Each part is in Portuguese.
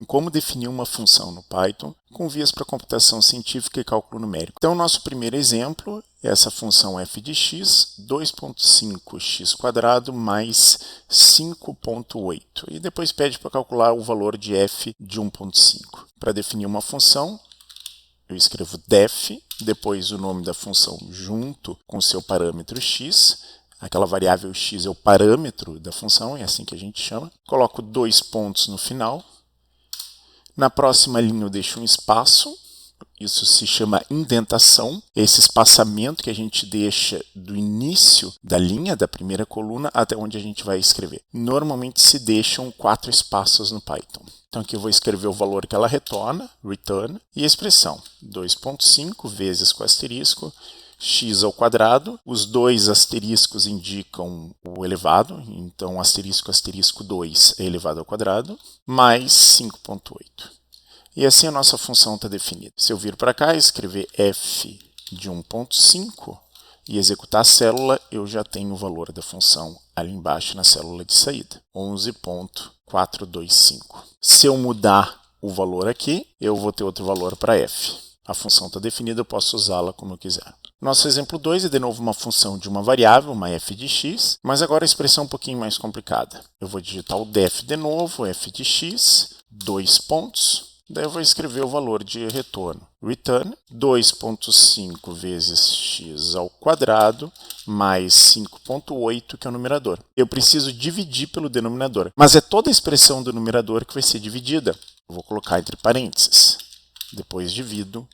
em como definir uma função no Python com vias para computação científica e cálculo numérico. Então, nosso primeiro exemplo é essa função f de x, 2.5x² mais 5.8. E depois pede para calcular o valor de f de 1.5. Para definir uma função, eu escrevo def, depois o nome da função junto com seu parâmetro x. Aquela variável x é o parâmetro da função, é assim que a gente chama. Coloco 2 pontos no final. Na próxima linha eu deixo um espaço, isso se chama indentação, esse espaçamento que a gente deixa do início da linha, da primeira coluna, até onde a gente vai escrever. Normalmente se deixam 4 espaços no Python. Então aqui eu vou escrever o valor que ela retorna, return, e a expressão 2.5 vezes com asterisco, x ao quadrado, os dois asteriscos indicam o elevado, então asterisco, asterisco 2 é elevado ao quadrado, mais 5.8. E assim a nossa função está definida. Se eu vir para cá e escrever f de 1.5 e executar a célula, eu já tenho o valor da função ali embaixo na célula de saída, 11.425. Se eu mudar o valor aqui, eu vou ter outro valor para f. A função está definida, eu posso usá-la como eu quiser. Nosso exemplo 2 é de novo uma função de uma variável, uma f de x, mas agora a expressão é um pouquinho mais complicada. Eu vou digitar o def de novo, f de x, 2 pontos, daí eu vou escrever o valor de retorno. Return 2.5 vezes x ao quadrado mais 5.8, que é o numerador. Eu preciso dividir pelo denominador, mas é toda a expressão do numerador que vai ser dividida. Eu vou colocar entre parênteses, depois divido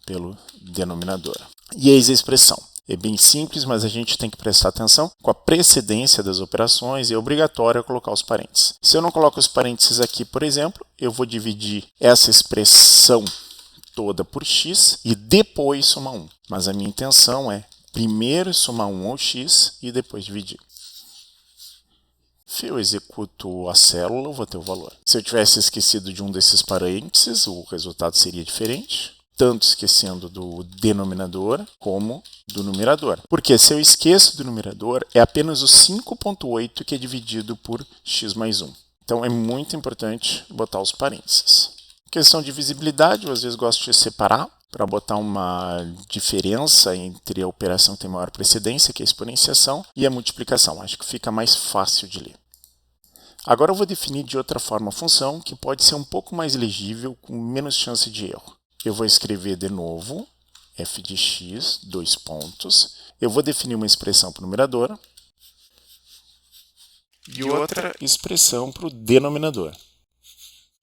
pelo denominador. E eis a expressão. É bem simples, mas a gente tem que prestar atenção. Com a precedência das operações, é obrigatório colocar os parênteses. Se eu não coloco os parênteses aqui, por exemplo, eu vou dividir essa expressão toda por x e depois somar 1. Mas a minha intenção é primeiro somar 1 ao x e depois dividir. Se eu executo a célula, eu vou ter o valor. Se eu tivesse esquecido de um desses parênteses, o resultado seria diferente. Tanto esquecendo do denominador como do numerador. Porque se eu esqueço do numerador, é apenas o 5.8 que é dividido por x mais 1. Então é muito importante botar os parênteses. Questão de visibilidade, eu às vezes gosto de separar para botar uma diferença entre a operação que tem maior precedência, que é a exponenciação, e a multiplicação. Acho que fica mais fácil de ler. Agora eu vou definir de outra forma a função que pode ser um pouco mais legível, com menos chance de erro. Eu vou escrever de novo f de x, 2 pontos. Eu vou definir uma expressão para o numerador e outra expressão para o denominador.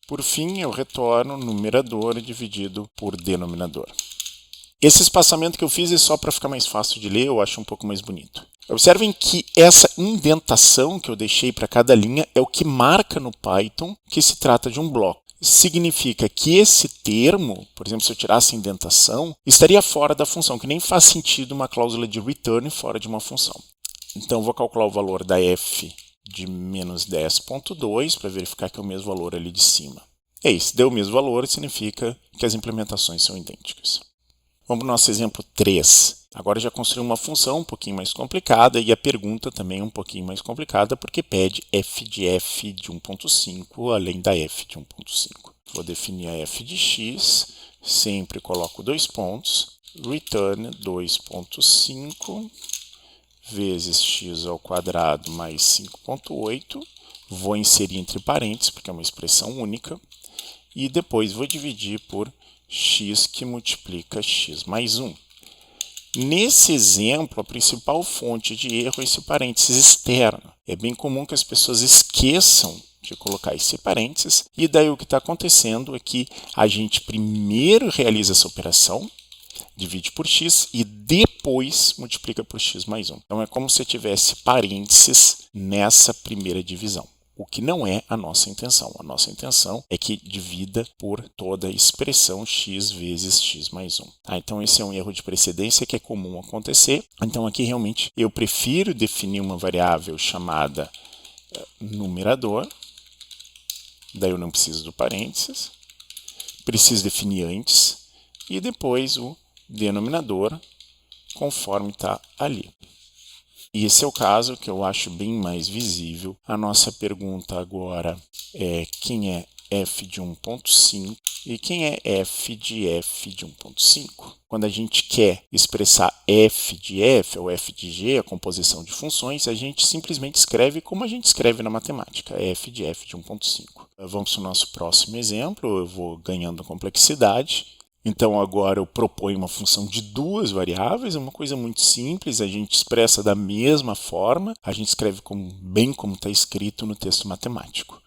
Por fim, eu retorno numerador dividido por denominador. Esse espaçamento que eu fiz é só para ficar mais fácil de ler, eu acho um pouco mais bonito. Observem que essa indentação que eu deixei para cada linha é o que marca no Python que se trata de um bloco. Significa que esse termo, por exemplo, se eu tirasse a indentação, estaria fora da função, que nem faz sentido uma cláusula de return fora de uma função. Então, eu vou calcular o valor da f de menos 10.2 para verificar que é o mesmo valor ali de cima. É isso, deu o mesmo valor, significa que as implementações são idênticas. Vamos para o nosso exemplo 3. Agora já construí uma função um pouquinho mais complicada e a pergunta também é um pouquinho mais complicada porque pede f de 1.5 além da f de 1.5. Vou definir a f de x, sempre coloco 2 pontos, return 2.5 vezes x ao quadrado mais 5.8, vou inserir entre parênteses porque é uma expressão única e depois vou dividir por x que multiplica x mais 1. Nesse exemplo, a principal fonte de erro é esse parênteses externo. É bem comum que as pessoas esqueçam de colocar esse parênteses, e daí o que está acontecendo é que a gente primeiro realiza essa operação, divide por x, e depois multiplica por x mais 1. Então é como se tivesse parênteses nessa primeira divisão. O que não é a nossa intenção. A nossa intenção é que divida por toda a expressão x vezes x mais 1. Então esse é um erro de precedência que é comum acontecer. Então aqui realmente eu prefiro definir uma variável chamada numerador. Daí eu não preciso do parênteses. Preciso definir antes. E depois o denominador conforme está ali. E esse é o caso que eu acho bem mais visível. A nossa pergunta agora é quem é f de 1.5 e quem é f de 1.5? Quando a gente quer expressar f de f ou f de g, a composição de funções, a gente simplesmente escreve como a gente escreve na matemática, f de 1.5. Vamos para o nosso próximo exemplo, eu vou ganhando complexidade. Então agora eu proponho uma função de duas variáveis, é uma coisa muito simples, a gente expressa da mesma forma, a gente escreve bem como está escrito no texto matemático.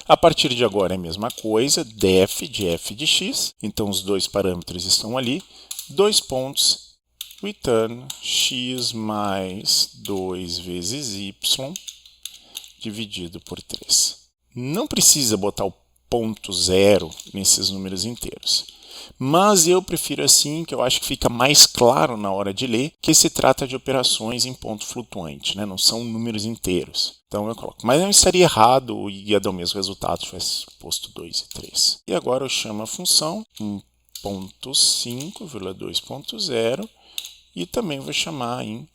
A partir de agora é a mesma coisa, def de f de x, então os dois parâmetros estão ali, dois pontos, return x mais 2 vezes y dividido por 3. Não precisa botar o ponto zero nesses números inteiros. Mas eu prefiro assim, que eu acho que fica mais claro na hora de ler, que se trata de operações em ponto flutuante, né? Não são números inteiros. Então eu coloco. Mas não estaria errado e ia dar o mesmo resultado se tivesse posto 2 e 3. E agora eu chamo a função 1.5,2.0 e também vou chamar em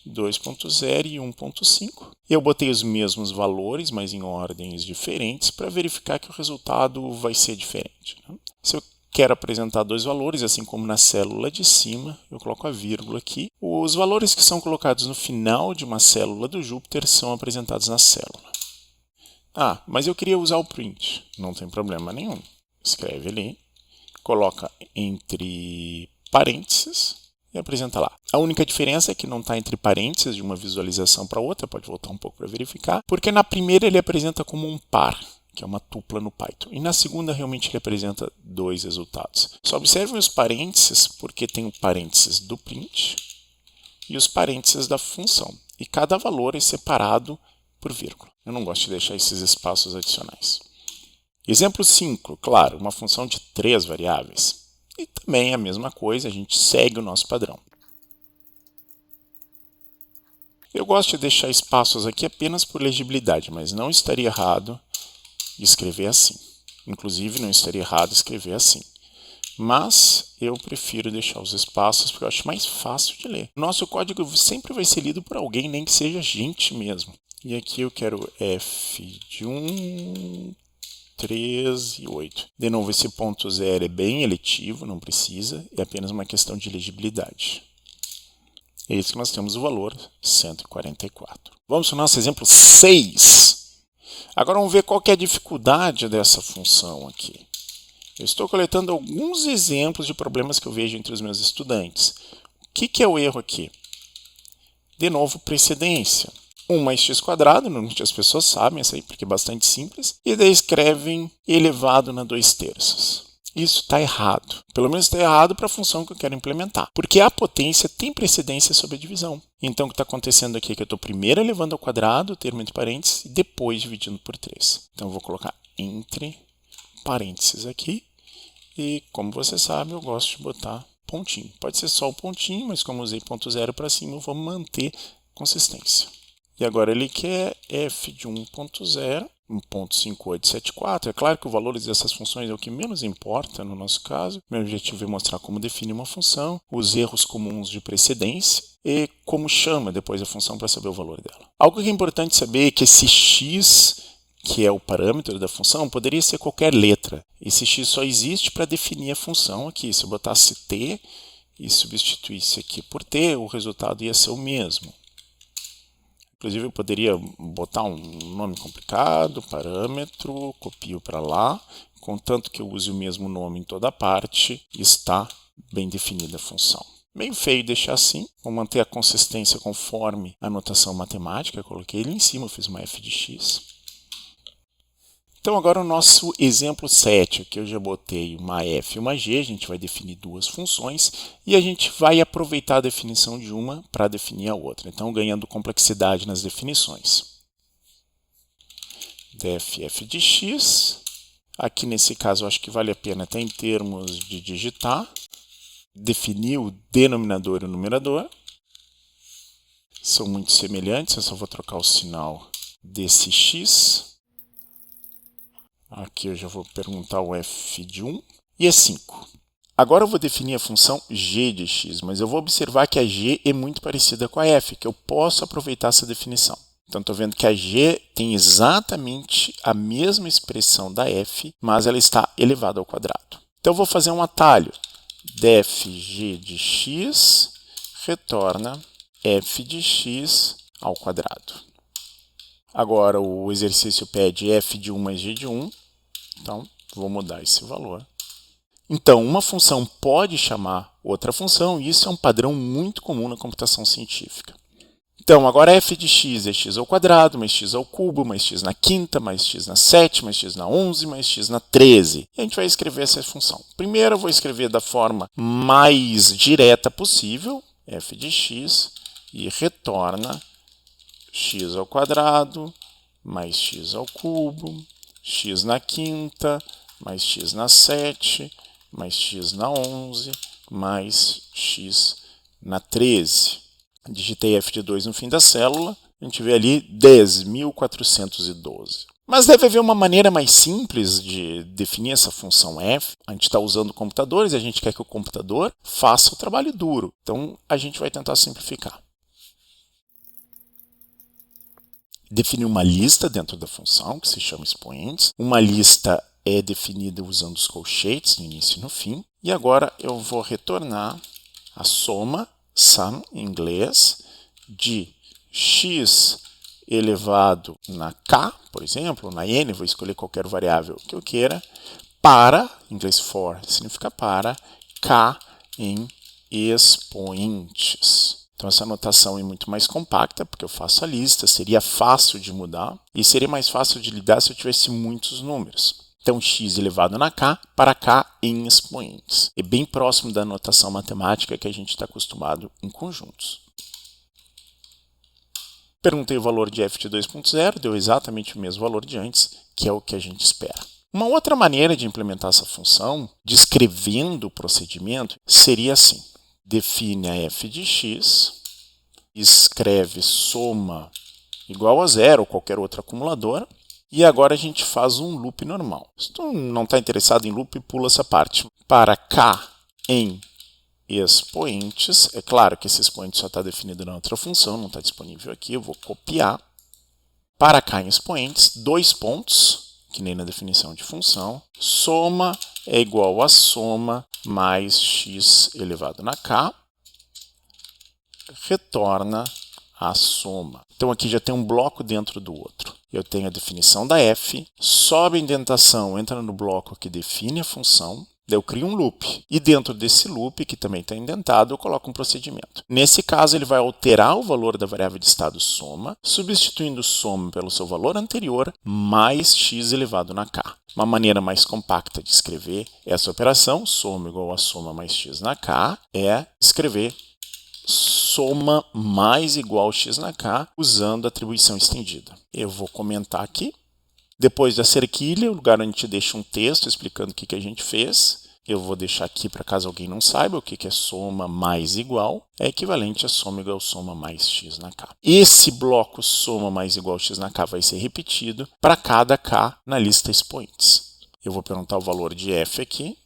2.0 e 1.5. Eu botei os mesmos valores, mas em ordens diferentes, para verificar que o resultado vai ser diferente, né? Se eu quero apresentar dois valores, assim como na célula de cima, eu coloco a vírgula aqui. Os valores que são colocados no final de uma célula do Jupyter são apresentados na célula. Ah, mas eu queria usar o print. Não tem problema nenhum. Escreve ali, coloca entre parênteses e apresenta lá. A única diferença é que não está entre parênteses de uma visualização para outra, pode voltar um pouco para verificar, porque na primeira ele apresenta como um par, que é uma tupla no Python. E na segunda, realmente, ele apresenta dois resultados. Só observem os parênteses, porque tem o parênteses do print e os parênteses da função. E cada valor é separado por vírgula. Eu não gosto de deixar esses espaços adicionais. Exemplo 5, claro, uma função de 3 variáveis. E também a mesma coisa, a gente segue o nosso padrão. Eu gosto de deixar espaços aqui apenas por legibilidade, mas não estaria errado escrever assim. Inclusive, não estaria errado escrever assim. Mas eu prefiro deixar os espaços porque eu acho mais fácil de ler. Nosso código sempre vai ser lido por alguém, nem que seja gente mesmo. E aqui eu quero f de 1, 3 e 8. De novo, esse ponto zero é bem eletivo, não precisa. É apenas uma questão de legibilidade. É isso que nós temos o valor 144. Vamos para o nosso exemplo 6. Agora vamos ver qual que é a dificuldade dessa função aqui. Eu estou coletando alguns exemplos de problemas que eu vejo entre os meus estudantes. O que é o erro aqui? De novo, precedência. 1 mais x², normalmente as pessoas sabem isso aí porque é bastante simples, e daí escrevem elevado na 2/3. Isso está errado. Pelo menos está errado para a função que eu quero implementar. Porque a potência tem precedência sobre a divisão. Então, o que está acontecendo aqui é que eu estou primeiro elevando ao quadrado, o termo entre parênteses, e depois dividindo por 3. Então, eu vou colocar entre parênteses aqui. E, como você sabe, eu gosto de botar pontinho. Pode ser só o pontinho, mas como eu usei ponto zero para cima, eu vou manter consistência. E agora ele quer f de 1.0. 1.5874. É claro que o valor dessas funções é o que menos importa no nosso caso. Meu objetivo é mostrar como definir uma função, os erros comuns de precedência e como chama depois a função para saber o valor dela. Algo que é importante saber é que esse x, que é o parâmetro da função, poderia ser qualquer letra. Esse x só existe para definir a função aqui. Se eu botasse t e substituísse aqui por t, o resultado ia ser o mesmo. Inclusive, eu poderia botar um nome complicado, parâmetro, copio para lá, contanto que eu use o mesmo nome em toda parte, está bem definida a função. Meio feio deixar assim, vou manter a consistência conforme a notação matemática, eu coloquei ele em cima, eu fiz uma f de x. Então, agora o nosso exemplo 7, aqui eu já botei uma f e uma g, a gente vai definir duas funções e a gente vai aproveitar a definição de uma para definir a outra. Então, ganhando complexidade nas definições. Def f de x, aqui nesse caso eu acho que vale a pena até em termos de digitar, definir o denominador e o numerador. São muito semelhantes, eu só vou trocar o sinal desse x. Aqui eu já vou perguntar o f de 1 e é 5. Agora eu vou definir a função g de x, mas eu vou observar que a g é muito parecida com a f, que eu posso aproveitar essa definição. Então, estou vendo que a g tem exatamente a mesma expressão da f, mas ela está elevada ao quadrado. Então, eu vou fazer um atalho. dfg de x retorna f de x ao quadrado. Agora, o exercício pede f de 1 mais g de 1. Então, vou mudar esse valor. Então, uma função pode chamar outra função, e isso é um padrão muito comum na computação científica. Então, agora f de x é x ao quadrado, mais x ao cubo, mais x na quinta, mais x na 7, mais x na 11, mais x na 13. E a gente vai escrever essa função. Primeiro, eu vou escrever da forma mais direta possível, f de x, e retorna x ao quadrado, mais x ao cubo, x na quinta, mais x na 7, mais x na 11, mais x na 13. Digitei f de 2 no fim da célula, a gente vê ali 10.412. Mas deve haver uma maneira mais simples de definir essa função f. A gente está usando computadores e a gente quer que o computador faça o trabalho duro. Então, a gente vai tentar simplificar. Definir uma lista dentro da função, que se chama expoentes. Uma lista é definida usando os colchetes no início e no fim. E agora eu vou retornar a soma, sum em inglês, de x elevado na k, por exemplo, na n, vou escolher qualquer variável que eu queira, para, em inglês for significa para, k em expoentes. Então, essa notação é muito mais compacta, porque eu faço a lista, seria fácil de mudar, e seria mais fácil de lidar se eu tivesse muitos números. Então, x elevado na k para k em expoentes. É bem próximo da notação matemática que a gente está acostumado em conjuntos. Perguntei o valor de f de 2.0, deu exatamente o mesmo valor de antes, que é o que a gente espera. Uma outra maneira de implementar essa função, descrevendo o procedimento, seria assim. Define a f de x, escreve soma igual a zero ou qualquer outro acumulador, e agora a gente faz um loop normal. Se tu não está interessado em loop, pula essa parte. Para k em expoentes, é claro que esse expoente só está definido na outra função, não está disponível aqui, eu vou copiar. Para k em expoentes, 2 pontos, que nem na definição de função, soma é igual a soma mais x elevado na k, retorna a soma. Então aqui já tem um bloco dentro do outro. Eu tenho a definição da f, sobe a indentação, entra no bloco que define a função, daí eu crio um loop. E dentro desse loop, que também está indentado, eu coloco um procedimento. Nesse caso, ele vai alterar o valor da variável de estado soma, substituindo soma pelo seu valor anterior, mais x elevado na k. Uma maneira mais compacta de escrever essa operação, soma igual a soma mais x na k, é escrever soma mais igual x na k, usando a atribuição estendida. Eu vou comentar aqui. Depois da cerquilha, o lugar onde a gente deixa um texto explicando o que a gente fez. Eu vou deixar aqui para caso alguém não saiba o que é soma mais igual. É equivalente a soma igual a soma mais x na k. Esse bloco soma mais igual a x na k vai ser repetido para cada k na lista expoentes. Eu vou perguntar o valor de f aqui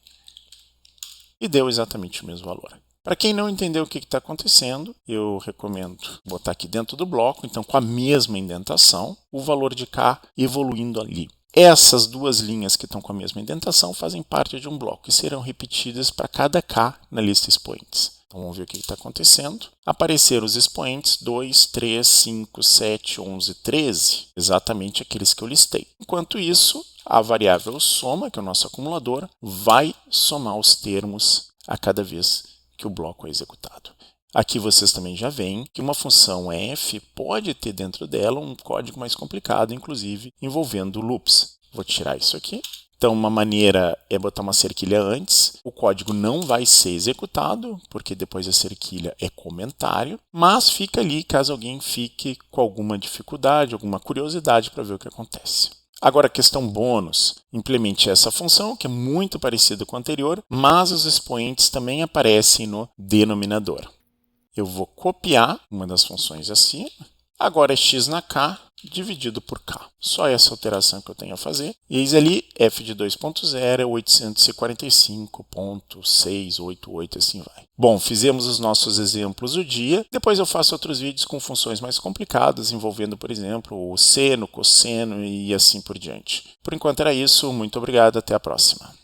e deu exatamente o mesmo valor. Para quem não entendeu o que está acontecendo, eu recomendo botar aqui dentro do bloco, então com a mesma indentação, o valor de k evoluindo ali. Essas duas linhas que estão com a mesma indentação fazem parte de um bloco e serão repetidas para cada k na lista expoentes. Então vamos ver o que está acontecendo. Apareceram os expoentes 2, 3, 5, 7, 11, 13, exatamente aqueles que eu listei. Enquanto isso, a variável soma, que é o nosso acumulador, vai somar os termos a cada vez que o bloco é executado. Aqui vocês também já veem que uma função f pode ter dentro dela um código mais complicado, inclusive envolvendo loops. Vou tirar isso aqui. Então, uma maneira é botar uma cerquilha antes. O código não vai ser executado, porque depois da cerquilha é comentário, mas fica ali caso alguém fique com alguma dificuldade, alguma curiosidade para ver o que acontece. Agora, questão bônus. Implemente essa função, que é muito parecida com a anterior, mas os expoentes também aparecem no denominador. Eu vou copiar uma das funções acima. Agora é x na k, dividido por k. Só essa alteração que eu tenho a fazer. E eis ali, f de 2.0 é 845.688, assim vai. Bom, fizemos os nossos exemplos do dia. Depois eu faço outros vídeos com funções mais complicadas, envolvendo, por exemplo, o seno, cosseno e assim por diante. Por enquanto era isso. Muito obrigado. Até a próxima.